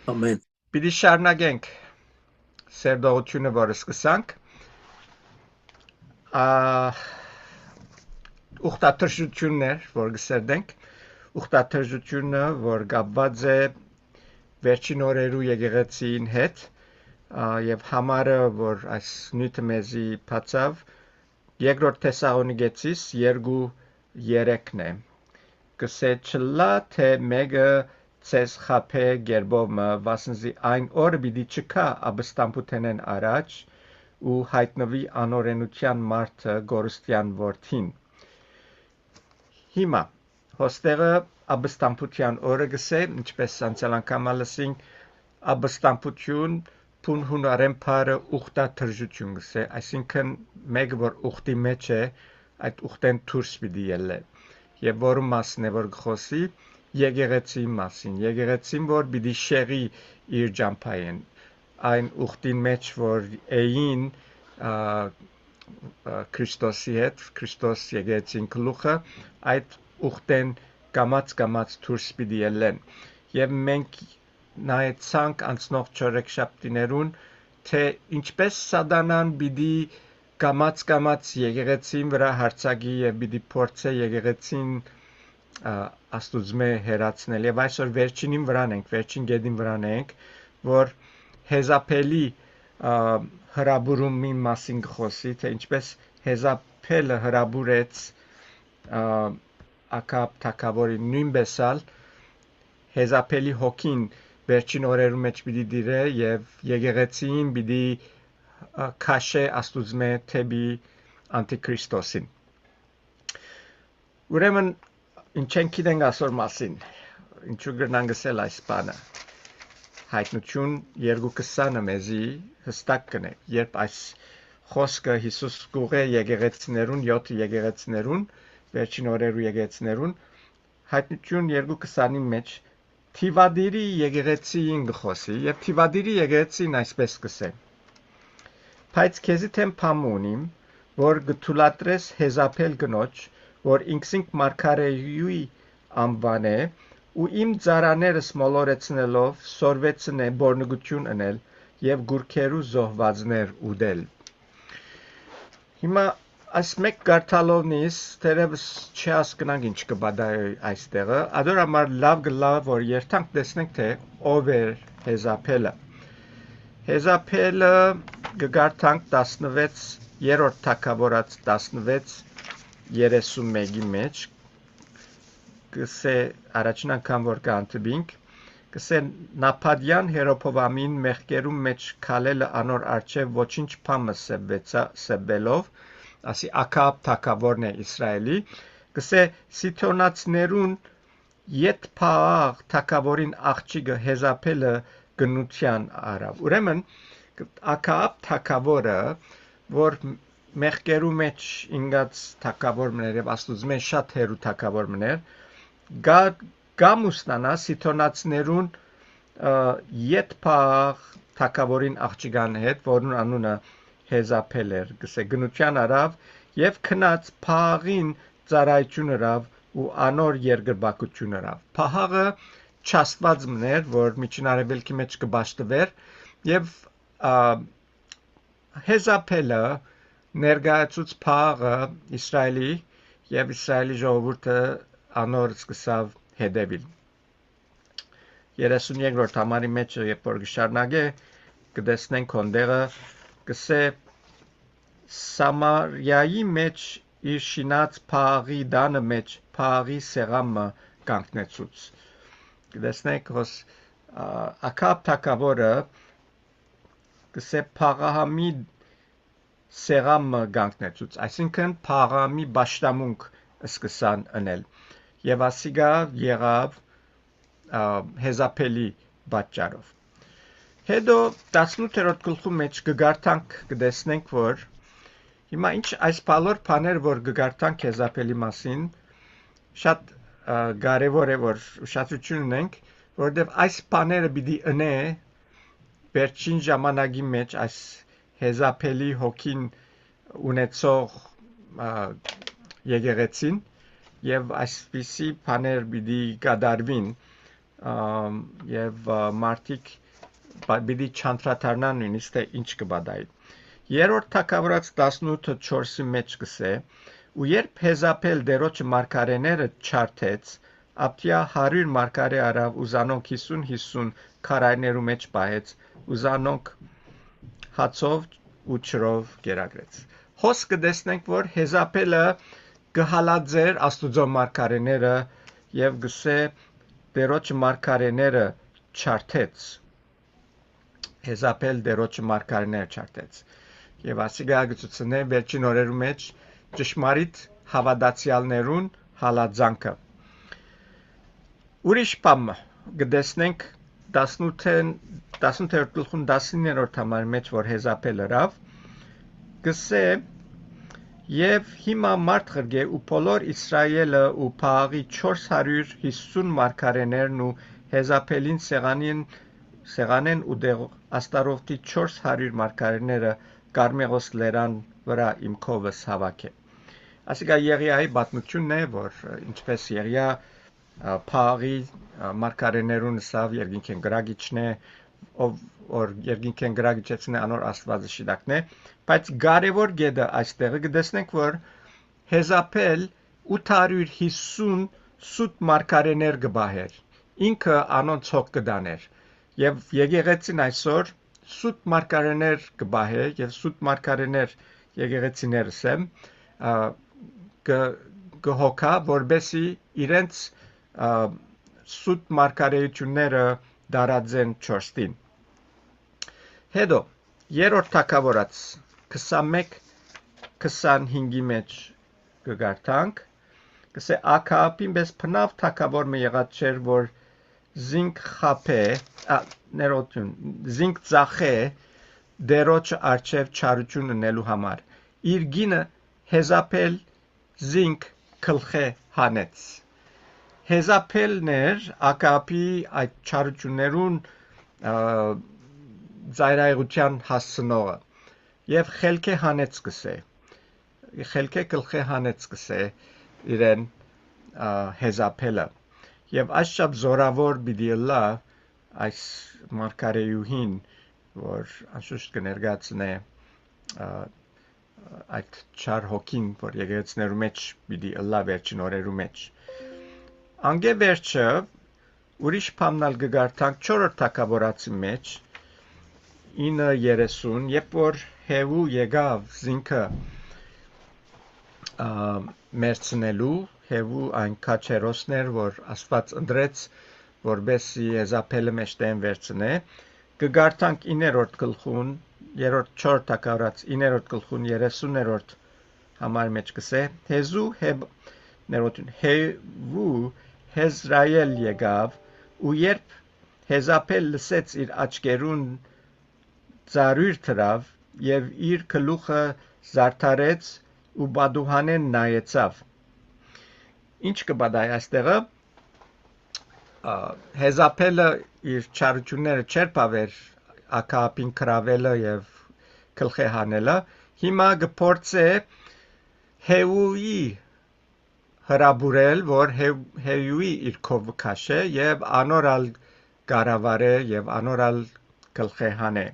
Ամեն։ Պիտի շարունակենք սերդողությունը, որը սկսանք, ուխտաթրշություններ, որ գսերդենք, ուխտաթրշությունը, որ կապված է վերջին օրերու եկեղեցին հետ, եւ համարը, որ այս նյութը մեզի բացավ, երկրորդ Թեսաղոնիկեցիս 2:3-ն է։ Կսե չլա, թե մեկը ցես խափե գերբովը, վասնզի այն օրը պիտի չկա աբստամբութենեն առաջ ու հայտնվի անօրենության մարդը գորստյան որդին։ Հիմա հոստեղը աբստամբության օրը գսե, ինչպես անցյալ անգամ լսինք, աբստամբություն փուն հունարեն բարը ուխտաթրժություն գսե, այսինքն մեկը որ ուխտի մեջ է, այդ ուխտեն դուրս պիտի ելլե։ Եվ որը մասն է որ գխոսի, եկեղեցի մասին, եկեղեցին որ պիտի շեղի իր ջամփային, այն ուխտին մեջ որ էին Քրիստոսի հետ, Քրիստոս եկեղեցին գլուխը, այդ ուխտեն կամած դուրս պիտի ելեն։ Եվ մենք նայեցանք անցնող չորեքշաբթիներուն, թե ինչպես սատանան պիտի կամած եկեղեցին վրա հարձակի եւ պիտի փորձե եկեղեցին աստուծմե հերացնել։ Եվ այսօր վերջինին վրան ենք, վերջին գեդին վրան ենք, որ հեզապելի հրաբուրումի մասին խոսի, թե ինչպես հեզապելը հրաբուրեց Ակաբ թագավորին, նույնպես ալ հեզապելի հոգին վերջին օրերու մեջ պիտի դիրե եւ եկեղեցին պիտի քաշե աստուծմե թեբի անտիքրիստոսին։ Ուրեմն ինչ ենք գիտենք այսօր մասին, ինչու գրնան գսել այս բանը։ Հայտնություն 2:20-ը մեզի հստակ կնե, երբ այս խոսքը Հիսուս գուղե եկեղեցիներուն, 7 եկեղեցիներուն, վերջին օրերու եկեղեցիներուն, հայտնություն 2:20-ի մեջ Թիվադիրի եկեղեցին գխոսի, եւ Թիվադիրի եկեղեցին այսպես կսե. Բայց քեզի թեմ փամ ունիմ, որ գթուլատրես հեզապել գնոջ, որ ինքսինք մարգարեյի անվան է, ու իմ ծարաներս մոլորեցնելով սորվեցնե բորնգություն ընել եւ գուրքերու զոհվածներ ուդել։ Հիմա այս մեկ կարդալովնից թերևս չհասկանանք ինչ կբադայի այստեղը, ador համար լավ գլավ որ երթանք տեսնենք թե ով էր հեզապելը։ Հեզապելը գգարթանք 16-րդ թագավորած 16:31-ի մեջ կսե առաջին անգամ որ կանտբինք կսե Նապադյան Հերոփովամին մեղքերում մեջ քալելը անոր արչև ոչինչ փամը սեբելով, ասի Ակաբ թագավորն է Իսրայելի, կսե Սիթոնացներուն ետ փաղ թագավորին աղջիկը հեզապելը գնության արավ։ Ուրեմն Ակաբ թագավորը, որ մեղքերու մեջ ինգած թագավորներ եւ աստուծմե շատ հերու թագավորներ, գամուստանա Սիթոնացներուն ետ փաղ թագավորին աղջիկան հետ, որն անունը Հեզապել էր, գսե գնության արավ եւ քնած փաղին ծառայություն արավ ու անոր երկրբակություն արավ։ Փահաղը չաստված մներ, որ միջին արևելքի մեջ կբաշտվեր եւ Հեզապելը ներկայացուց փաղը Իսրայելի եւ Իսրայելի ժողովուրդը անոր սկսավ հետևել։ 32-րդ համարի մեջ երբ որ գշարնագե կտեսնենք հոնդեղը կսե Սամարիայի մեջ իր շինած փաղի դանը մեջ փաղի սեղամը կանգնեցուց։ Կտեսնենք հոս Ակաբ թագավորը կսե փաղահամի սեղամը կանգնեցուց, այսինքն փաղահամի բաշտամունք սկսան անել եւ ասիգա եղավ հեզապելի պատճառով։ Հետո 18-րդ գլխու մեջ կգարթանք կտեսնենք որ հիմա ինչ այս բոլոր բաներ որ կգարթանք հեզապելի մասին շատ կարևոր է որ ուշադրություն ունենք, որովհետեւ այս բաները պիտի ընե վերջին ժամանակի մեջ այս հեզապելի հոգին ունեցող եկեղեցին եւ այսպիսի բաներ պիտի կատարվին եւ մարդիկ պիտի չանդրադառնան նույնիսկ թե ինչ կբադայի։ Երրորդ թագավորաց 18:4-ի մեջ կսե, ու երբ Հեզապել դերոջ մարգարեները չարթեց, ապտյա 100 մարգարե արավ ու զանոնք 50 քարայրներու մեջ պահեց, ու զանոնք հացով ու ջրով գերագրեց։ Խոսքը տեսնենք, որ Հեզապելը կհալածեր Աստուծո մարգարեները եւ գսե դերոջ մարգարեները չարթեց։ Հեզապել դերոջ մարգարեները չարթեց։ Եվ ասիգա գծուցնե վերջին օրերու մեջ ճշմարիտ հավատացյալներուն հալածանքը։ Ուրիշ բան գտեսնենք 18-րդ գլխուն 19-րդ համար մեջ, որ Հեզապելը ռավ գսե եւ հիմա մարդ խրգե ու բոլոր Իսրայելը ու Փաղի 450 մարգարեներն ու Հեզապելին սեղանեն ու դեղ Աստարովտի 400 մարգարեները Կարմեղոս լերան վրա իմ քովս հավաք է։ Ասիկա Եղիայի պատմությունն է, որ ինչպես Եղիա Փաղի մարգարեներուն սավ երկինքեն գրագիչն է, ով որ երկինքեն գրագիչեցն է անոր Աստվածը շիդակն է, բայց կարևոր գեդը այստեղը գտեսնենք, որ Հեզապել 850 սուտ մարգարեներ գբահեր, ինքը անոնց հոգ կդաներ, եւ եկեղեցին այսօր սուտ մարգարեներ գբահե եւ սուտ մարգարեներ եկեղեցիներս եմ կհոգա, որբեսի իրենց սուտ մարգարեությունները դարածեն չորստին։ Հետո երրորդ թագավորաց 21-25-ի մեջ կգարտանք, կսե Աքահապին պես փնավ թագավոր մը եղած չէր, որ զինք խապե, զինք ծախե դերոջ արջև չարություն ունելու համար։ Իր գինը Հեզապել զինք քլխե հանեց։ Հեզապելներ Աքահապի այդ չարություններուն ծայրայղության հասցնողը եւ խելքե հանեց կսե։ Խելքե քլխե հանեց կսե իրեն Հեզապելը։ Եվ այսչափ զորավոր պիտի լա այս մարգարեյուհին, որ անշուշտ կներկայացնե այդ չար հոգին, որ եկեղեցիներու մեջ պիտի լա վերջին օրերու մեջ։ Անգե վերջը ուրիշ բանալ կգարտանք 4-րդ թագավորացի մեջ 9:30, երբ որ Հեվու եկավ զինքը մերցնելու, Հեվու այն քաչերոսներ, որ Աստված ընտրեց, որբեսի Հեզապելը մեջտեն վերցնե, կգարտանք 9-րդ գլխուն, 4 թագավորաց 9-րդ գլխուն 30-րդ համար մեջ կսե, Հեվու Հեզրայել եկավ, ու երբ Հեզապել լսեց իր աչքերուն ծարույր թրավ եւ իր գլուխը զարդարեց ու բադուհանեն նայեցավ։ Ինչ կբադայ այստեղը Հեզապելը իր չարությունները չեր բավեր Աքահապին կրավելը եւ գլխի հանելը, հիմա կփորձե Հեվուի հրաբուրել, որ Հեվուի իր քով քաշե եւ անորալ կառավարե եւ անորալ գլխի հանե։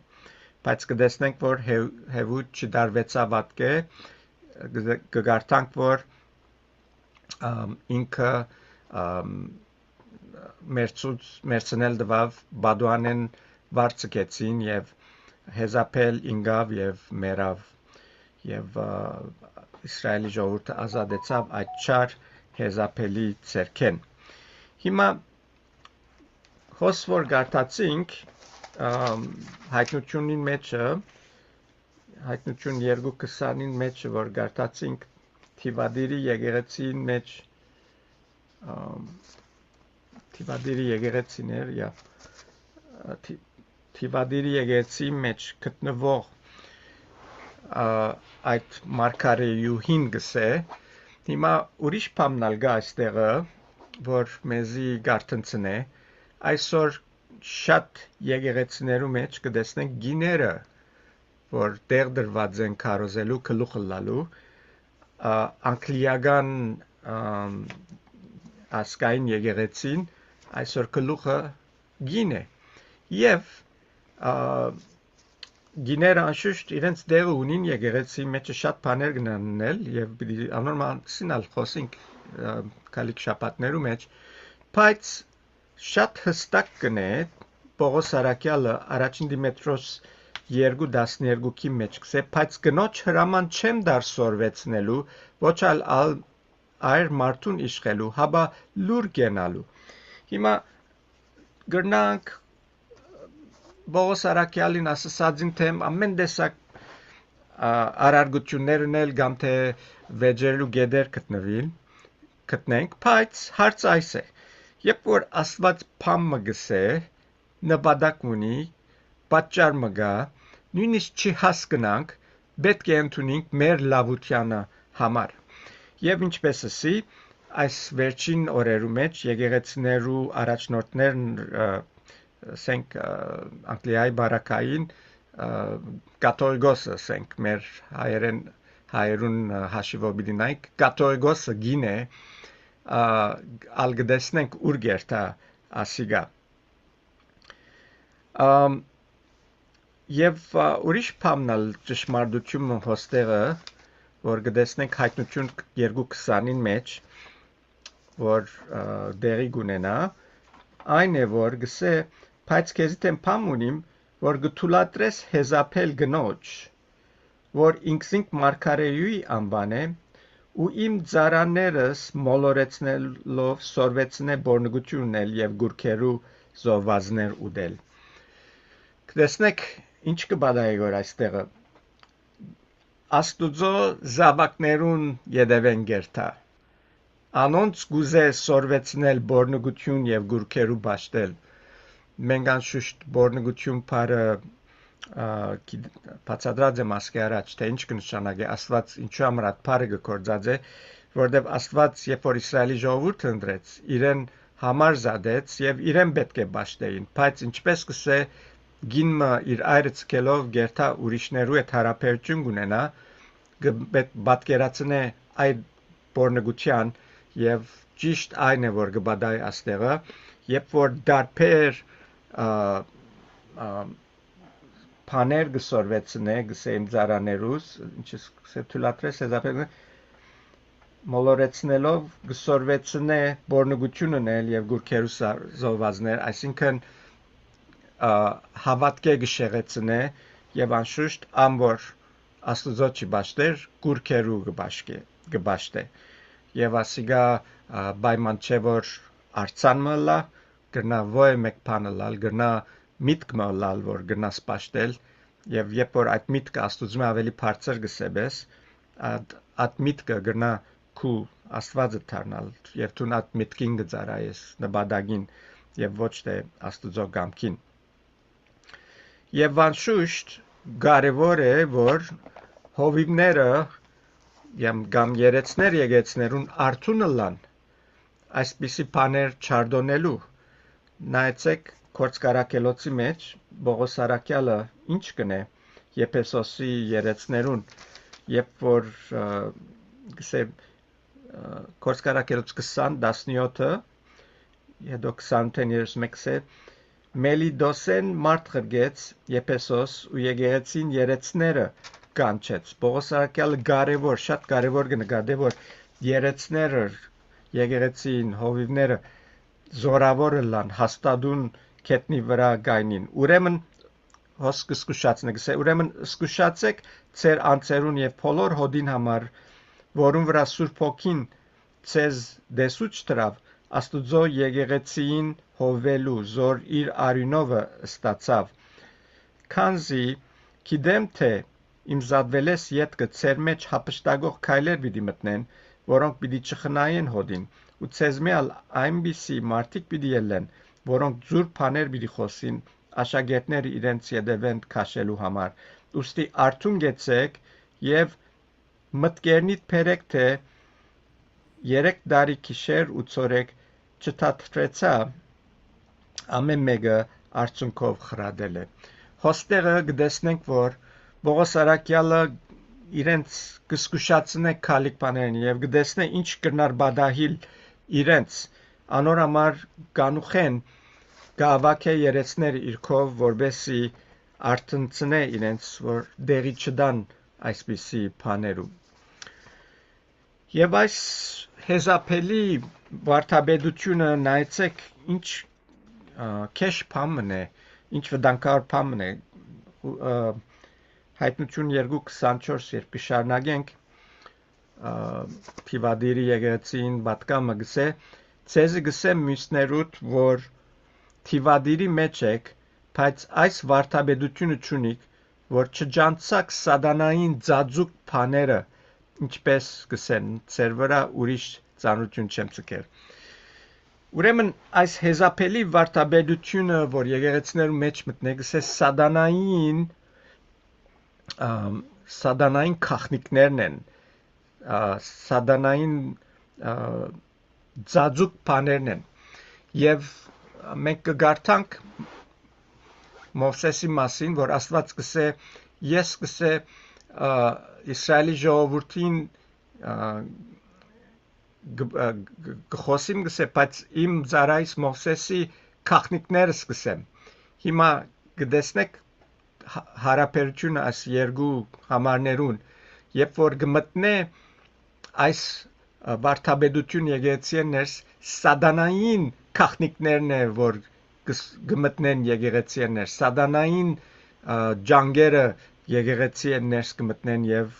Բայց կտեսնենք, որ Հեվու չդարվեցավ ատկե, կգարտանք, որ ինքը մերցնել դվավ բադուանեն վարձկեցին եւ Հեզապել ինգավ եւ մերավ եւ Իսրայելի ժողովուրդը ազատեցավ այդ չար Հեզապելի ցերքեն։ Հիմա հոսվոր գարտացինք հայտնությունին մեջը հայտնություն 2:20-ին մեջ որ գարտացինք Թիվադիրի եկեղեցին մեջ Թիվադիրի եկեղեցիներ եւ Թիվադիրի եկեղեցի մեջ գտնվող այդ մարգարեյուհին գսե հիմա ուրիշ բանալ գա այստեղը որ մեզի գարտնցնե այսօր շատ եկեղեցիներու մեջ կտեսնենք գիները որ տեղ դրված են քարոզելու գլուխը լալու անգլիական ասկային եկեղեցին այսօր գլուխը գին է եւ գիները անշուշտ իրենց դեղը ունին եկեղեցի մեջ շատ բաներ գնանել եւ պիտի անորմալ խոսենք քալիք շաբաթներու մեջ բայց շատ հստակ կնե Պողոս Արաքյալը առաջին Դիմետրոս 2:12-ի մեջ կսե բայց գնոջ հրաման չեմ դար սորվեցնելու ոչ այլ մարդուն իշխելու հաբա լուր գենալու հիմա գրնանք Պողոս Արաքյալին ասացին թե ամեն տեսակ արարգություններն էլ կամ թե վեճերու գեդեր գտնենք բայց հարցը այս է երբ որ Աստված փամը գսե նպատակ ունի պատճառ մը գա նույնիսկ չհասկանանք պետք է ընդունենք մեր լավությանը համար եւ ինչպես ասի այս վերջին օրերու մեջ եկեղեցիներու առաջնորդներն ասենք Անգլիայի բարակային կաթողիկոսը ասենք մեր հայերուն հաշիվով դինայք կաթողիկոսը գինե ալգդեսնենք ուր գերտա ասիգա եւ ուրիշ փամնալ ճշմարտությունը հոստերը որ գտեսնենք հայտնություն 2:20-ին մեջ որ դերի գունենա այն է որ գսե բայց քեզի դեմ փամ ունիմ որ գթուլատրես հեզապել գնոջ որ ինքսինք մարգարեյի անբանե ու իմ ծարաներս մոլորեցնելով սորվեցնե բորնգություննել եւ գուրքերու զովազներ ուդել կտեսնեք ինչ կբադայի որ այստեղը աստուծո զավակներուն յետևեն գերտա անոնց գուզե սորվեցնել բորնգություն եւ գուրքերու բաշտել մենք անշուշտ բորնգություն բարը բացադրած եմ ասկի առաջ թե ինչ կնշանակի Աստված ինչու համար այդ բարը գործած է որովհետեւ Աստված երբ որ Իսրայելի ժողովուրդը ընտրեց իրեն համար զադեց եւ իրեն պետք է բաշտեին բայց ինչպես կսե գինը իր այրը ցկելով գերտա ուրիշներու հետ հարաբերություն ունենա պատկերացնե այդ բորնգության եւ ճիշտ այն է որ կբադայի աստեղը երբ որ դարբեր բաներ գսորվեցնե գսեմ ծարաներուս ինչպես գսե թուլատրես հեզապել մոլորեցնելով գսորվեցնե բորնգությունն էլ եւ գուրքերու զովազներ այսինքն հավատքը գշեղեցնե եւ անշուշտ ամբոր աստուծո չբաշտեր գուրքերու գբաշտե եւ ասիգա պայման չէ որ արցան մլա գրնա ոյ մեկ բանալալ գրնա միտք մլալ որ գրնաս պաշտել եւ երբ որ այդ միտքը աստուծո ավելի բարձր գսեբես այդ միտքը գրնա քու աստվածը դառնալ եւ դու այդ միտքին գծարայես նպատակին եւ ոչ թե աստուծո գամքին եւ անշուշտ կարեւոր է որ հովիվները կամ երեցներ եկեցներուն արթունը լան այսպիսի բաներ չարդոնելու նայեցեք Կորցկարակելոցի մեջ Պողոս Արաքյալը ինչ կնե Եփեսոսի երեցներուն երբ որ գսե Կորցկարակելոց 20:17-ը հետո 28:31-ը Մելիդոսեն մարդ խրգեց Եփեսոս ու եկեղեցին երեցները կանչեց Պողոս Արաքյալը կարևոր շատ կարևոր կնկատե որ երեցները եկեղեցին հովիվները զորավորը լան հաստատուն քետնի վրա գայնին ուրեմն հոսք սկուշացնեք ուրեմն սկուշացեք ծեր անձերուն եւ բոլոր հոդին համար որուն վրա Սուրբ Հոգին ցեզ դեսուչ դրավ աստուծո եկեղեցին հովելու զոր իր արյունովը ստացավ քանզի գիտեմ թե իմ զատվելես յետքը ծեր մեջ հապշտագող քայլեր պիտի մտնեն որոնք պիտի չխնայեն հոդին ու ցեզմեալ այնպիսի մարդիկ պիտի ելեն որոնք ձուր բաներ պիտի խոսին աշակերտները իրենց յետևեն քաշելու համար ուստի արթուն գեցեք եւ մտքերնիդ բերեք թե 3 տարի քիշեր ու ծորեք չթատրեցա ամեն մեկը արցունքով խրադել է հոստերը գտեսնենք որ Պողոս Արաքյալը իրենց կսկուշացնե քալիք բաներն եւ գտեսնե ինչ կրնար բադահիլ իրենց անոր համար կանուխեն գավակե երեցներ իրքով որբեսի արտնցնե իրենց որ դեղի չդան այսպիսի բաներում եւ այս հեզապելի վարդապետությունը նայեցեք ինչ քեշ բան է ինչ վտանգավոր բան է հայտնություն 2:24 երբ կշարունակենք Թիվադիրի եկեղեցին պատկամը գսե ցեզի գսեմ մյուսներուտ որ Թիվադիրի մեջ եք բայց այս վարդապետությունը ճունիկ որ չջանցակ սատանային ծածուկ բաները ինչպես գսեն ծեր վրա ուրիշ ծանրություն չեմ ցկել ուրեմն այս հեզապելի վարդապետությունը որ եկեղեցիներու մեջ մտնե գսե սատանային քախնիկներն են սատանային ծածուկ բաներն են եւ մենք կգարտանք Մովսեսի մասին որ Աստված գսե ես գսե Իսրայելի ժողովրդին գխոսիմ գսե բայց իմ ծառայիս Մովսեսի քախնիկներս գսեմ հիմա գտեսնեք հարաբերությունը այս երկու համարներուն երբ որ գմտնե այս վարդապետություն եկեղեցիներս սատանային քախնիկներն է որ գմտնեն եկեղեցիներ սատանային ջանգերը եկեղեցիներս գմտնեն եւ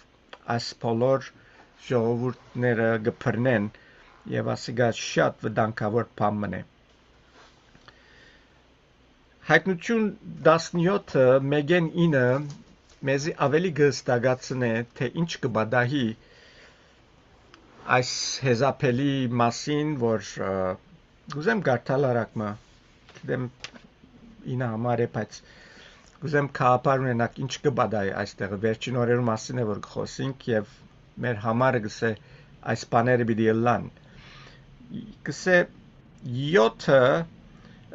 այս բոլոր ժողովուրդները գբրնեն եւ ասիգա շատ վտանգավոր բան է Հայտնություն 17-ը 1-9 մեզի ավելի գստագացնե թե ինչ կբադահի այս հեզապելի մասին որ գուզեմ գարտալ արակմա դեմ ինա համար է բայց գուզեմ քահապար ունենակ ինչ կբադահի այստեղ վերջին օրերու մասին է որ խոսենք եւ մեր համարը գսե այս բաները պիտի լան գսե 7-ը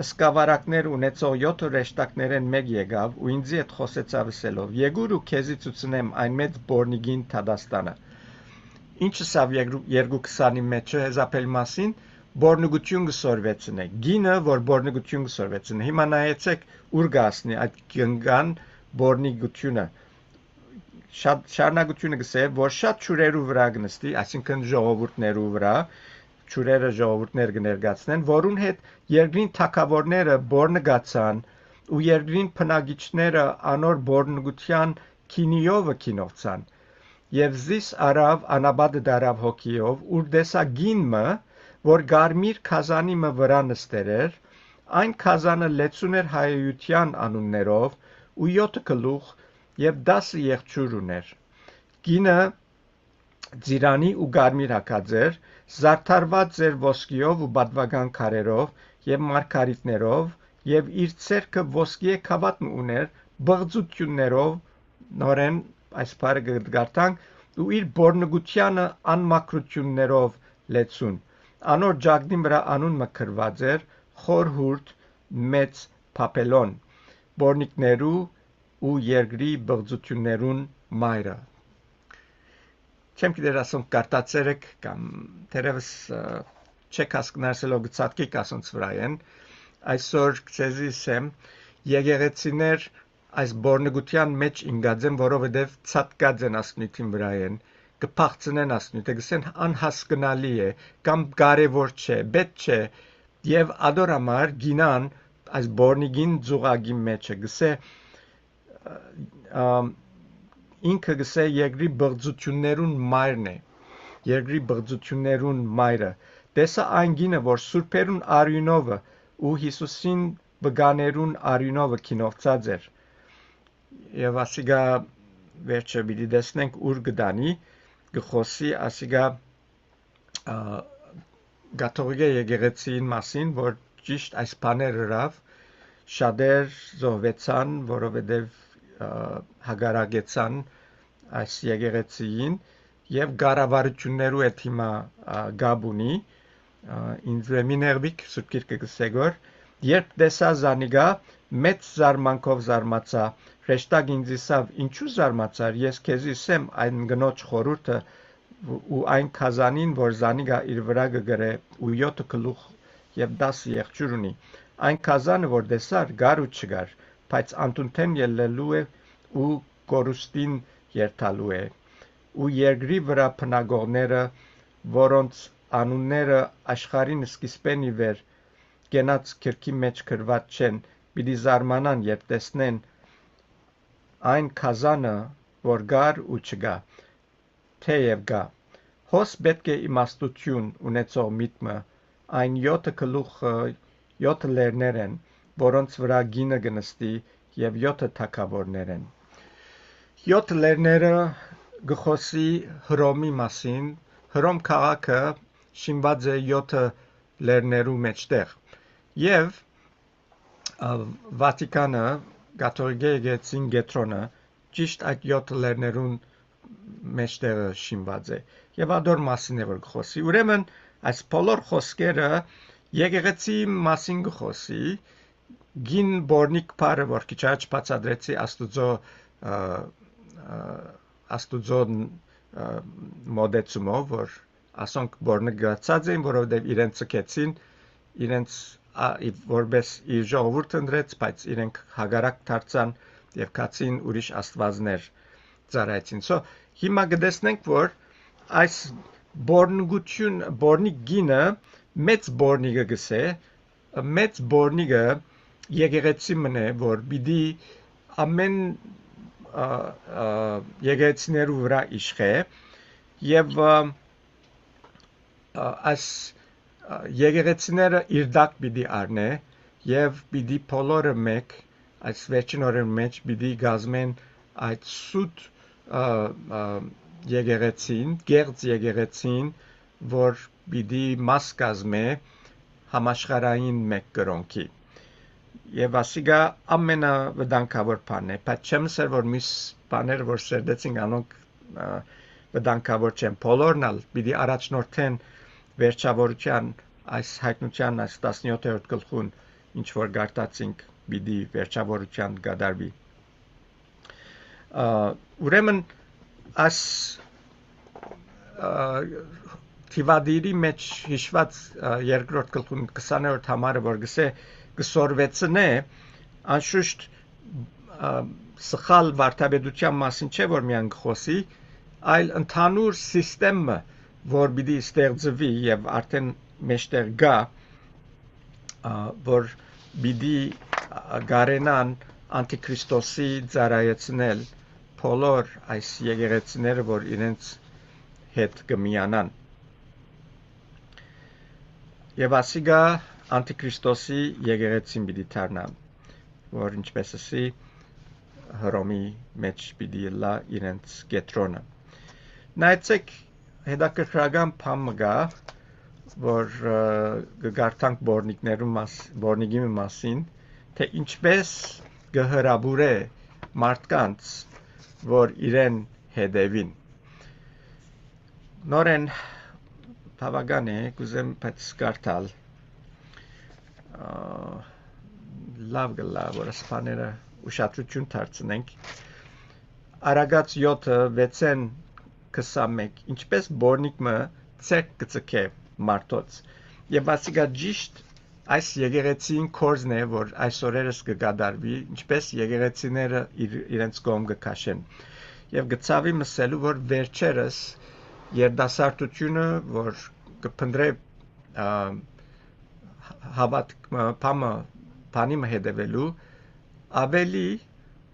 Սկավարակներ ունեցող 7 ռեշտակներեն մեկ եկավ ու ինձի հետ խոսեցավ ասելով Եկուր ու քեզի ցուցնեմ այն մեծ բորնիգին Թադաստանը Ինչը սավ 2:20-ի մեջ հեզապել մասին բորնգություն գսորվեցնե գինը որ բորնգություն գսորվեցնե հիմա նայեցեք ուր գասնի այդ գնգան բորնիգությունը շատ շարունակությունը գսե որ շատ ճուրերու վրա գնստի այսինքն ժողովուրդներու վրա ճուրերը ժողովուրդներ կներկայացնեն, որուն հետ երկրին թակավորները բորնգացան ու երկրին փնագիչները անոր բորնգության քինիովը քինովցան եւ զիս արավ անաբադ դարավ հոգիով ուր դեսա գինմը որ գարմիր քազանիմը վրա նստեր էր այն քազանը լեցուներ հայեյության անուններով ու 7 գլուխ եւ 10 եղջյուր ուներ գինը Ձիրանի ու գարմիր հակաձեր զարդարված էր ոսկիով ու բադվական քարերով եւ մարգարիտներով եւ իր ցերկը ոսկիե քավատն ուներ բղծություններով նորեն այս բառը գարտանք ու իր բորնգությանը անմակրություններով լեցուն անոր ջագնի վրա անուն մկրված էր խորհուրդ մեծ Փապելոն բորնիկներու ու երկրի բղծություններուն մայրը Չեմ գիտեր ասում կարտացերեք կամ թերևս չեք հասկնացելով գծածկիկ ասոնց վրա են այսօր ցեզիսեմ եկեղեցիներ այս բորնգության մեջ ինգած են որովհետև ցածկած են ասնյութին վրա են կփախցնեն ասնյութը գսեն անհասկանալի է կամ կարևոր չէ պետք չէ եւ ադորամար գինան այս բորնիգին ծուղագի մեջը գսե ինքը գսե երկրի բղծություններուն մայրն է երկրի բղծություններուն մայրը տեսա այն գինը որ սուրբերուն արյունովը ու Հիսուսին բգաներուն արյունովը քինովցած էր եւ ասիգա վերջը պիտի տեսնենք ուր գտանի գխոսի ասիգա գաթողիկե եկեղեցին մասին որ ճիշտ այս բաները ռավ շատեր զոհվեցան որովհետեւ հագարագեցան այս եկեղեցին եւ գարավարություններու հետ հիմա գաբունի ինձ միներվիկ սուկիրկը գսեգոր երբ դեսա զանիգա մեծ զարմանքով զարմացա ռեշտակ ինձիսավ ինչու զարմացար ես քեզի սեմ այն գնոջ խորուրդը ու այն քազանին որ զանիգա իր վրա գգրե ու 7 գլուխ եւ 10 եղջյուր ունի։ Այն կազանը, որ տեսար, գար ու չգար, բայց անտունտեն ելլելու է ու կորուստին երթալու է։ Ու երկրի վրա բնակողները, որոնց անունները աշխարհին սկիզբեն ի վեր գենաց գրքի մեջ գրված չեն, պիտի զարմանան, երբ տեսնեն այն կազանը, որ գար ու չգա, թեև գա։ Հոս պետք է իմաստություն ունեցող միտքը, այն 7 գլուխ 7 լերներ են, որոնց վրա գինը գնստի եւ 7 թագավորներ են։ 7 լերները գխոսի Հռոմի մասին, Հռոմ քաղաքը շինված է 7 լերներու մեջտեղ եւ Վատիկանը Կաթոլիկ եկեղեցին Գետրոնը ճիշտ այդ 7 լերներուն մեջտեղը շինված է եւ ադոր մասին է որ գխոսի։ Ուրեմն այս բոլոր խոսքերը եկեղեցի մասին գխոսի, գին բորնիկ բարը որ քիչ առաջ բացադրեցի Աստուծո մոդեցումով, որ ասոնք բորնը գացած էին, որովհետև իրենց ցկեցին, իրենց որպես իր ժողովուրդը ընդրեց, բայց իրենք հագարակ դարձան եւ կացին ուրիշ աստվածներ ծառայեցին։ Հիմա կտեսնենք, որ այս բորնիկ գինը մեծ բորնիկը գսե, մեծ բորնիկը եկեղեցի մնե, որ պիտի ամեն եկեղեցիներու վրա իշխե եւ այս եկեղեցիները իր դակ պիտի առնե եւ պիտի բոլորը մեկ այս վերջին օրերն մեջ պիտի գազմեն այդ սուտ եկեղեցին, գեղձ եկեղեցին, որ պիտի մաս կազմե համաշխարհային մեկ կրոնքի։ Եվ ասիգա ամենավտանգավոր բանն է, բայց չեմ ասել, որ մյուս բաները, որ սերդեցին, անոնք վտանգավոր չեն։ Բոլորն ալ պիտի առաջնորդեն վերջավորության այս հայտնության այս 17-րդ գլխուն, ինչ որ գարտացինք, պիտի վերջավորության կդարվի։ Ուրեմն այս թիվադիրի մեջ հիշված երկրորդ գլխուն 20-րդ համարը, որ գսե գսորվեցնե, անշուշտ սխալ վարդապետության մասին չէ, որ միան գխոսի, այլ ընդհանուր սիստեմը, որ պիտի ստեղծվի եւ արդեն մեջտեղ գա, որ պիտի գարենան անտիքրիստոսի ծառայեցնել բոլոր այս եկեղեցիները, որ իրենց հետ կմիանան։ Եվ ասիգա անտիքրիստոսի եկեղեցին պիտի դառնա, որ ինչպես ասի Հռոմի մեջ պիտի լա իրենց կետրոնը։ Նայեցեք հետաքրքրական բան կա, որ գարտանք բորնիկի մասին, թե ինչպես գհրաբուրե մարդկանց, որ իրեն հետևին։ Նորեն բավական է, կուզեմ բայց կարդալ, լավ գլա, որ ասպաները ուշադրություն դարձնենք։ Արագած 7:6 21 ինչպես բորնիկը ցեք կծկե մարդոց եւ ասիգա ճիշտ այս եկեղեցին կորզն է որ այսօրերս կգադարվի ինչպես եկեղեցիները իրենց կողմ կքաշեն եւ գծավի մսելու որ վերջերս երդասարտությունը որ կփնդրե հավատքը բանի հետևելու ավելի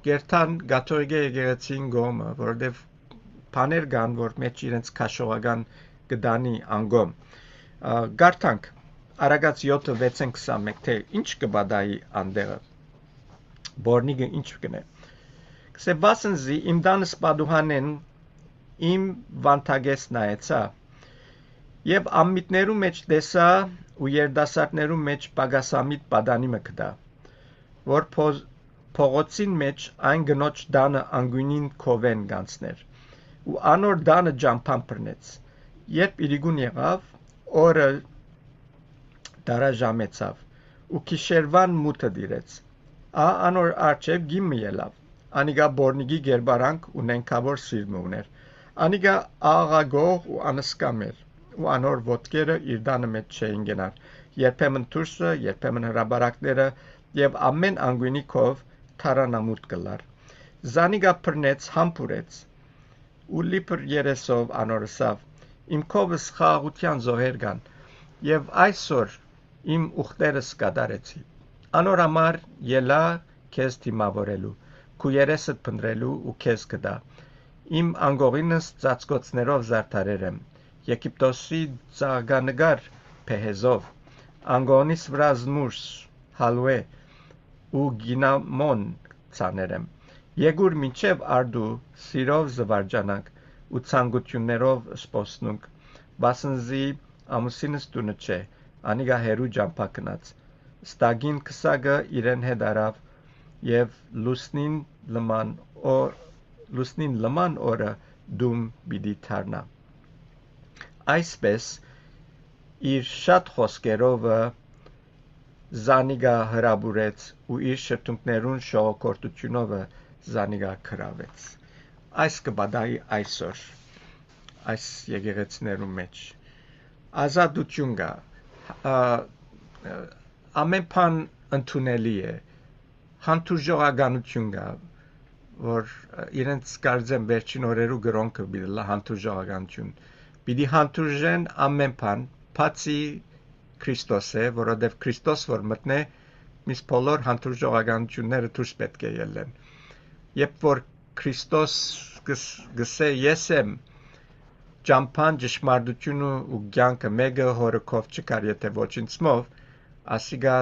գերտան կաթոլիկ եկեղեցին կողմը որովհետեւ բաներ կան, որ մեջ իրենց քաշողական գդանի անգոմ։ Գարտանք, արագած 7:6-21, թե ինչ կբադայի անդեղը, բորնիկը ինչ կնե։ Կսե բասնզի իմ դանս պադուհանեն իմ վանթագես նայեցա, և ամմիտներու մեջ տեսա ու երդասարտներու մեջ պագասամիտ պադանիմը կդա, որ փողոցին մեջ այն գնոջ դանը անգույնին կովեն գանցներ, ու անոր դանը ջամփան բռնեց, երբ իրիգուն եղավ, օրը դարաժամեցավ, ու քիշերվան մութը դիրեց, անոր արջև գիմը ելավ, անիգա բորնիկի գերբարանք ու նենքավոր սիրմը ուներ, անիգա աղագող ու անսկամ էր, ու անոր ոտքերը իր դանը մեջ չէին գնար, երբեմն դուրսը, երբեմն հրաբարակները եւ ամեն անգույնիքով թարանամուտ կլար։ Զանիգա բռնեց, համբուրեց ու լիբր երեսով անորսավ։ Իմ քովս խաղաղության զոհեր կան եւ այսօր իմ ուխտերս կատարեցի։ Անոր համար ելա քեզ դիմավորելու, քու երեսդ փնտրելու ու քեզ կտա։ Իմ անգողինս ծածկոցներով զարդարերեմ, Եգիպտոսի ծաղկանկար փեհեզով, անգոնիս վրա զմուրս, հալուե ու գինամոն ցաներեմ։ Եգուր մինչև արդու սիրով զվարճանանք ու ցանկություններով սպոսնունք, բասնզի ամուսինս տունը չէ, անիգա հերու ջամփա գնաց։ Ստագին քսագը իրեն հետ արավ եւ լուսնին լման օրը դում պիտի թարնա։ Այսպես իր շատ խոսքերով Զանիգա հրաբուրեց ու իր շրթունքներուն շողոքորտությունով Զանիգա քրավեց։ Այս կբադայի այսօր այս եկեղեցիներու մեջ ազատություն կա, ամեն բան ընդունելի է, հանդուրժողականություն կա, որ իրենց կարծեմ վերջին օրերու գրոնքը բիլա հանդուրժողականություն։ Պիտի հանդուրժեն ամեն բան, բացի Քրիստոս է, որովհետև Քրիստոս որ մտնե, միս բոլոր հանդուրժողականությունները դուրս պետք է ելեն։ Երբ որ Քրիստոս գսե ես եմ ճամփան ճշմարտությունը ու կյանքը մեկը հորը քով չկար եթե ոչինցմով, ասիգա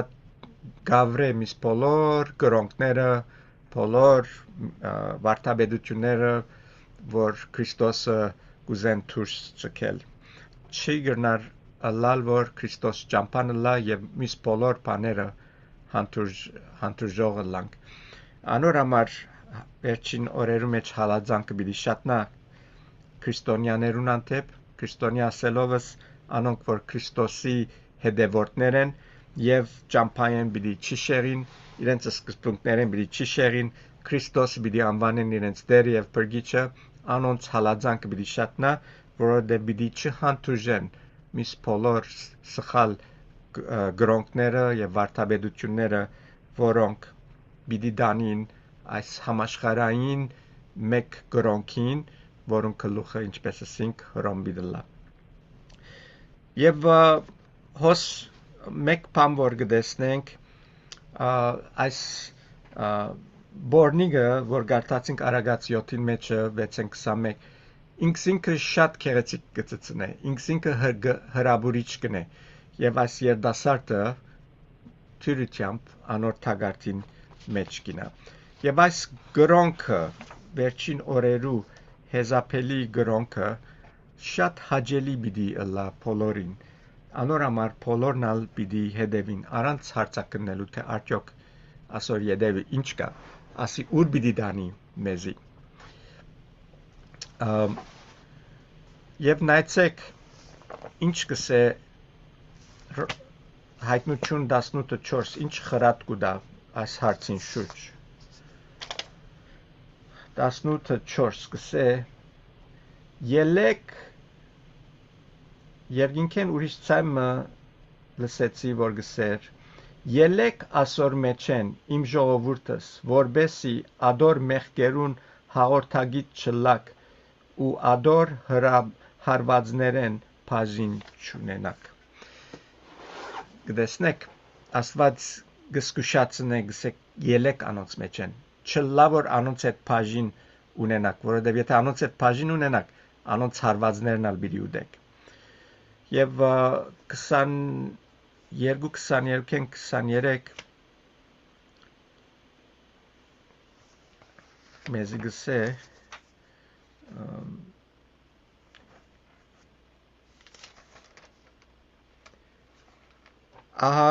գավրե միս բոլոր գրոնքները, բոլոր վարդապետությունները, որ Քրիստոսը գուզեն դուրս ցկել։ Չի գնար լալ որ Քրիստոս ճամփանը լա եւ միս բոլոր բաները հանդուրժողը լանք։ Անոր համար վերջին օրերու մեջ հալածանքը պիտի շատնա քրիստոնյաներուն անտեպ, քրիստոնյա ասելովս անոնք որ Քրիստոսի հետևորդներ են եւ ճամփային պիտի չշերին, իրենց սկզբունքներեն պիտի չշերին, Քրիստոսը պիտի անվանեն իրենց Տեր եւ Բրգիչը, անոնց հալածանքը պիտի շատնա, որովհետեւ պիտի չհանդուրժեն միս բոլոր սխալ գրոնքները եւ վարդապետությունները, որոնք պիտի դանին այս համաշխարհային մեկ գրոնքին, որոնք գլուխը ինչպես ասենք Հռոմ բիդլա։ Եվ հոս մեկ բան որ գտեսնենք այս բորնիգը որ գարտացինք Արագած 7-ին մեջը 6:21 ինքսինքը շատ քեղեցիկ գծծնե, ինքսինքը հրաբուրիչ կնե եւ այս երդասարտը թյուրությամբ անոր թագարտին մեջ կինա։ Եվ այս գրոնքը վերջին օրերու հեզապելի գրոնքը շատ հաճելի պիտի ըլլա բոլորին։ Անոր համար բոլորն ալ պիտի հետևին առանց հարցակնելու թե արդյոք ասոր յետևը ինչ կա, ասի ուր պիտի դանի մեզի։ Եվ նայեցեք ինչ կսե հայտնություն 18:4 ինչ խրատ կուտա այս հարցին շուրջ 18:4 կսե ելեք երկինքեն ուրիշ ցայմը լսեցի որ գսեր ելեք ասոր մեջեն իմ ժողովուրդս որբեսի ադոր մեղքերուն հաղորդագիծ չլակ ու ադոր հարվածներեն բաժին չունենաք։ Գտեսնեք, Աստված գսկուշացնե գսեք ելեք անոնց մեջ են, չլա որ անոնց այդ բաժին ունենաք, որովհետև եթե անոնց այդ բաժին ունենաք, անոնց հարվածներն ալ պիտի ուտեք։ Եվ 22-22-ին 23 մեզի գսե ահա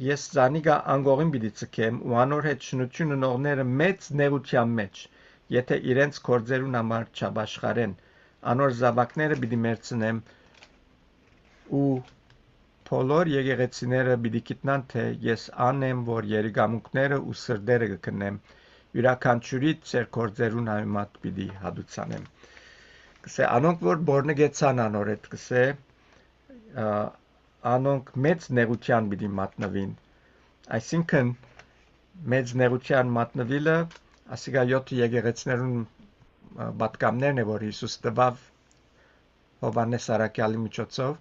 ես Զանիգա անգողին պիտի ցկեմ ու անոր հետ շնություն ունողները մեծ նեղության մեջ, եթե իրենց գործերուն համար չաշխարեն, անոր զավակները պիտի մերցնեմ ու բոլոր եկեղեցիները պիտի գիտնան թե ես անեմ որ երգամունքները ու սրդերը կքնեմ, յուրաքանչյուրի ծեր գործերուն համեմատ պիտի հադուցանեմ։ Կսե անոնք որ բորնգեցան անոր հետ կսե անոնք մեծ նեղության պիտի մատնվին։ Այսինքն մեծ նեղության մատնվելը ասիկա 7 եկեղեցիներուն պատգամներն է, որ Հիսուս տվավ Հովհաննես Արաքյալի միջոցով,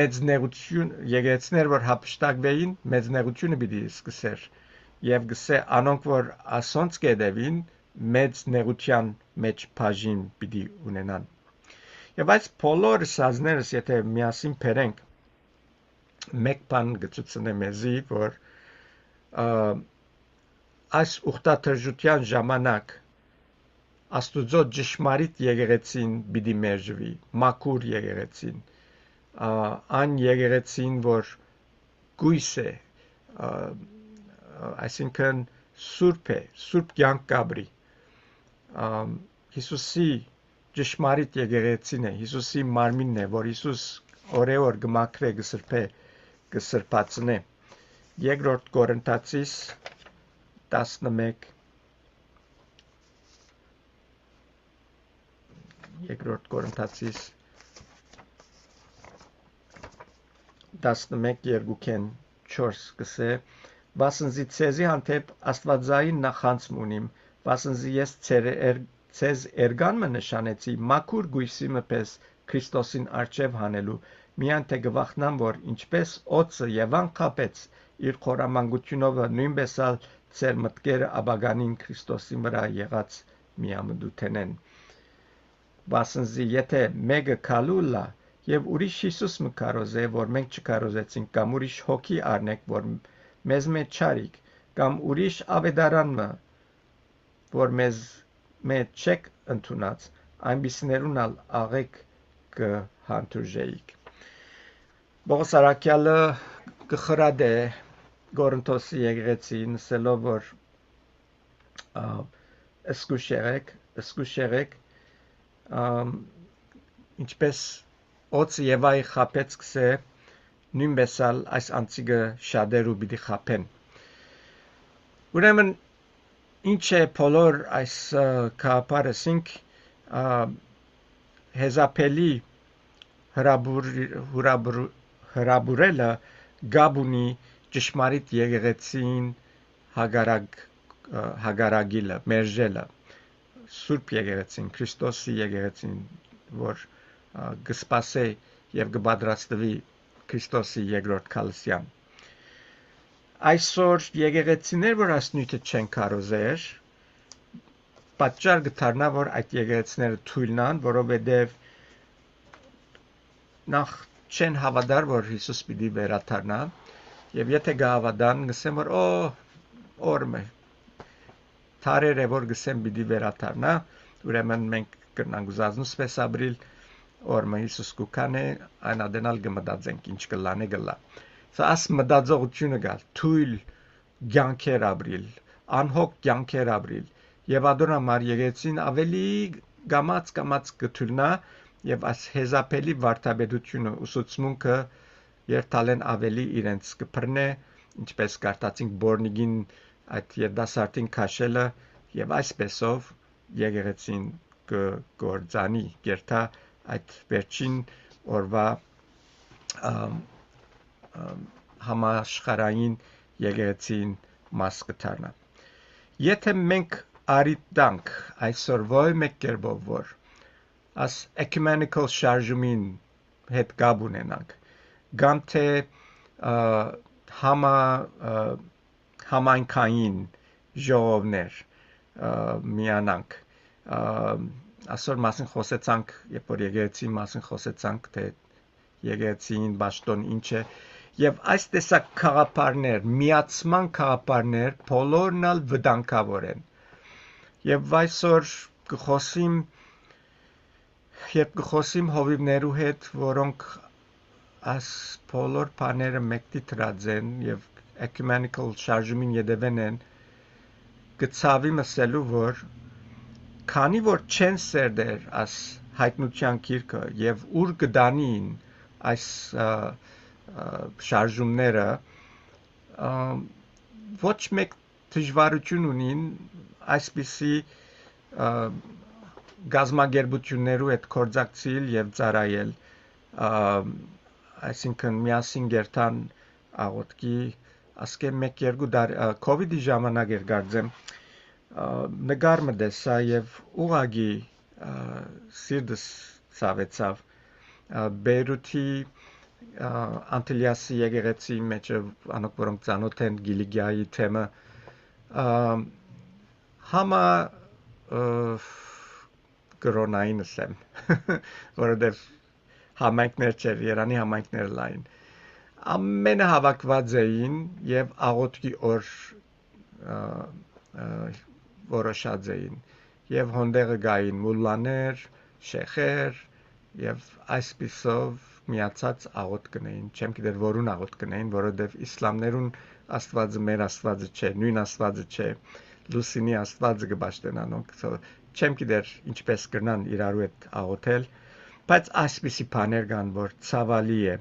մեծ նեղություն եկեղեցիներ, որ հափշտակվեին, մեծ նեղությունը պիտի սկսեր եւ գսե անոնք, որ ասոնց կեդևին, մեծ նեղության մեջ բաժին պիտի ունենան։ Եվ այս բոլոր սազներս, եթե միասին բերենք, մեկ բան գծուցնե մեզի, որ այս ուխտաթրջության ժամանակ Աստուծո ճշմարիտ եկեղեցին պիտի մերժվի, մաքուր եկեղեցին, այն եկեղեցին, որ գույս է, այսինքն սուրբ է, սուրբ կյանք կաբրի, Հիսուսի ճշմարիտ եկեղեցին է, Հիսուսի մարմինն է, որ Հիսուս օրեօր գմաքրե, գսրբե, գսրբացնե։ Երկրորդ Կորինթացիս 11 Երկրորդ Կորինթացիս 11:2-4 գսե վասնզի ցեզի հանդեպ աստվածային նախանձ ունիմ, վասնզի ես ցեզ էրգանմը նշանեցի մաքուր գույսի մպես Քրիստոսին արչև հանելու, միայն թե գվախնամ, որ ինչպես օծը Եվան խապեց իր խորամանկությունով, նույնպես ալ ցեր մտքերը աբագանին Քրիստոսի վրա եղած միամդութենեն։ Վասնզի եթե մեկը քալուլա եւ ուրիշ Հիսուս մը կարոզե, որ մենք չկարոզեցինք, կամ ուրիշ հոգի առնեք, որ մեզ մեջ չարիք, կամ ուրիշ ավետարանը, որ մեզ չեք ընդունած, այնպիսիներուն ալ աղեք կհանդուրժեիք։ Պողոս Արաքյալը կխրադե Կորինթոսի եկեղեցին, ասելով, որ զգուշ եղեք, ինչպես օծը Եվայի խապեց գսե, նույնպես ալ այս անցիգը շատերու պիտի խապեն։ Ուրեմն ինչ է բոլոր այս կապարսինք հեզապելի հրաբուրելը գաբունի ճշմարիտ եկեղեցին հագարագիլը, մերժելը, Սուրբ եկեղեցին, Քրիստոսի եկեղեցին, որ գսպասե եւ գպատրաստվի Քրիստոսի երկրորդ քալսյան։ Այսօր եկեղեցիներ, որ ասնույթը չեն կարոզեր, պատճառ գտարնա, որ այդ եկեղեցիները թույլնան, որովհետեւ նախ չեն հավատար, որ Հիսուս պիտի վերադառնա, եւ եթե գահավատան, գսեն, որ օրմը Թարեր է, որ գսեն պիտի վերադառնա, ուրեմն մենք կրնանք ուզածնուսպես ապրիլ, օրմը Հիսուս կուքան է, այն ադենալ գմտածենք, ինչ կլան է գլա։ Սա աս մտածողությունը գալ, թույլ կյանքեր ապրիլ, անհոգ կյանքեր ապրիլ, եւ ադոնամար եկեցին ավելի գամած կթույլնա, եւ այս հեզապելի վարդապետությունը ուսուցմունքը երթալեն ավելի իրենց կփռնե, ինչպես կարտացինք Բորնիգին այդ երդասարտին քաշելը եւ այսպեսով եկեղեցին կգործանի երթա այդ վերջին օրվա համաշխարհային եկեղեցին մաս կդառնա։ Եթե մենք արիտանք այսօր ոյ մեկ կերպով որ as ecumenical շարժումին հետ կապ ունենանք, կամ թե համայնքային ժողովներ միանանք, այսօր մասին խոսեցանք, երբ որ եկեղեցի մասին խոսեցանք, թե եկեղեցին ճշտոն ինչ է, եւ այս տեսակ խաղապարներ, միացման խաղապարներ, բոլորն ալ վտանգավոր են։ Եվ այսօր կխոսիմ հովիվներու հետ, որոնք այս բոլոր բաները մեկտի դրած են եւ ecumenical շարժումին յետևեն են, գծավի մսելու, որ քանի որ չեն սերդեր այս հայտնության գիրքը եւ ուր կդանին այս շարժումները, ոչ մեկ դժվարություն ունին այսպիսի գազագերբություններու հետ կորձակցիլ եւ ծառայել այսինքն միասին գերտան աղոտքի ասկե 1-2 դար COVID-ի ժամանակ էր գարձեմ նգար մտեսա եւ ուղագի սիրտս ցավեցավ Բեյրութի Անտիլիասի եկեղեցի մեջ անոք որոնք ծանոթ են Գիլիգիայի թեմը համա կրոնայինս եմ որովհետև համայնքներ չէր Երանի համայնքներ լայն ամենը հավաքված էին եւ աղոթքի օր որոշած էին եւ հոնդեղը գային մուլլաներ շեխեր եւ այսպիսով միացած աղոթ կնեին չեմ գիտեր որուն աղոթ կնեին որովհետեւ իսլամներուն աստվածը մեր աստվածը չէ նույն աստվածը չէ լուսինի աստվածը կբաշտենանոնք չեմ գիտեր ինչպես կրնան իրարու հետ աղոթել բայց այսպիսի բաներ կան որ ցավալի է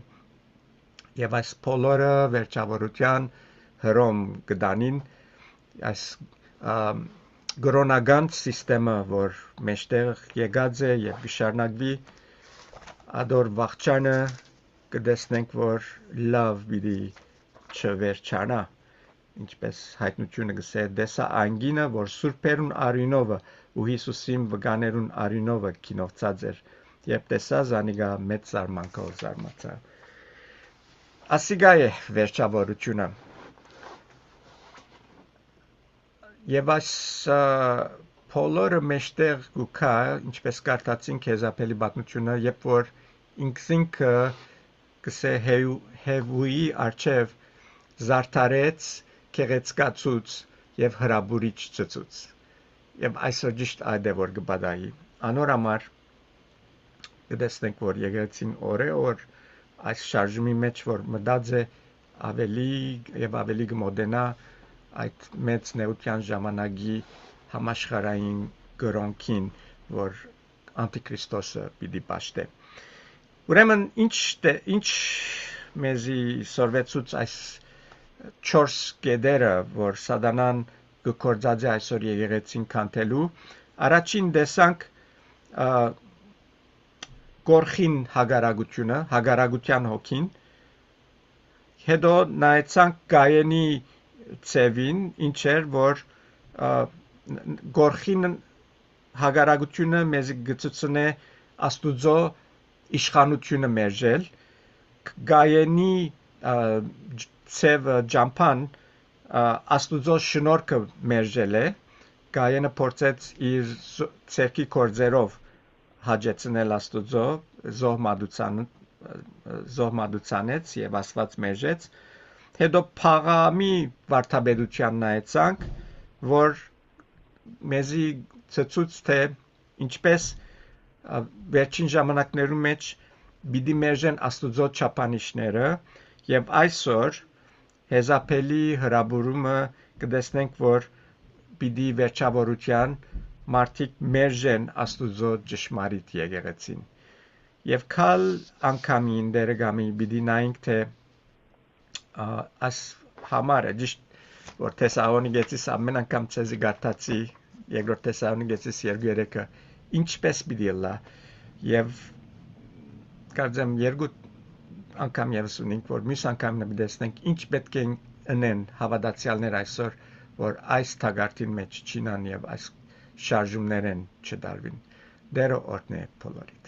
եւ այս բոլորը վերջավորության հրոմ կդանին այս գրոնական համակարգը որ մեջտեղ եկած է եւ կշարունակվի Ադոր վախճանը կդեսնենք, որ լավ բիդի չվերջանա, ինչպես հայտնությունը գսե դեսա անգինը, որ սուրբերուն արյունովը ու Հիսուսին վգաներուն արյունովը կինովծած էր, երբ տեսա զանիգա մեծ զարմանքով զարմացա։ Ասիգա է վերջավորությունը։ Եվ այս բոլորը մեջտեղ գուքա, ինչպես կարդացինք Հեզապելի պատմությունը, երբ որ ինքնինքը կսե հևուի արջև զարդարեց կեղեցկացուց եւ հրաբուրիչ ծծուց եւ այսօր ճիշտ այդ է որ կբադայի անոր համար կտեսնենք որ եկեղեցին օրեօր այս շարժումի մեջ որ մտած է ավելի եւ ավելի կմոդենա այդ մեծ նեության ժամանակի համաշխարհային գրոնքին որ անտիքրիստոսը պիտի պաշտե Ուրեմն ինչ մեզի սորվեցուց այս 4 կետերը, որ սատանան կգործած է այսօր եկեղեցին քանթելու, առաջին տեսանք գորխին հագարագությունը, հագարագության հոգին, հետո նայեցանք Գայենի ծևին, ինչ էր, որ գորխին հագարագությունը մեզի գծուցնե աստուծո իշխանությունը մերժել Գայենի ծևը ջամփան աստուծո շնորհքը մերժել է Գայենը փորձեց իր ցերքի կորձերով հաջեցնել աստուծո զոհմադուցանեց եւ աստված մերժեց հետո փաղամի վարդապետության նայեցանք որ մեզի ցծուց թե ինչպես վերջին ժամանակներում մեջ բիդի մերժեն աստուծո չափանիշները եւ այսօր հեզապելի հրաբուրումը կտեսնենք որ բիդի վերջավորության մարդիկ մերժեն աստուծո ճշմարիտ եկեղեցին եւ քալ անգամին դերգամի բիդի նայենք թե աս համարը ճիշտ որ Թեսաղոնիկեցիս ամեն անգամ ցեզի գարտացի երկրորդ Թեսաղոնիկեցիս 2-3-ը ինչպես պիտի լա եւ կարծեմ երկու անգամ եւս ունենք որ մյուս անգամ նպատեսնենք ինչ պետք է ընեն հավատացյալներ այսօր որ այս թագարտին մեջ չինան եւ այս շարժումներեն չդարվին դերը օրհնե բոլորի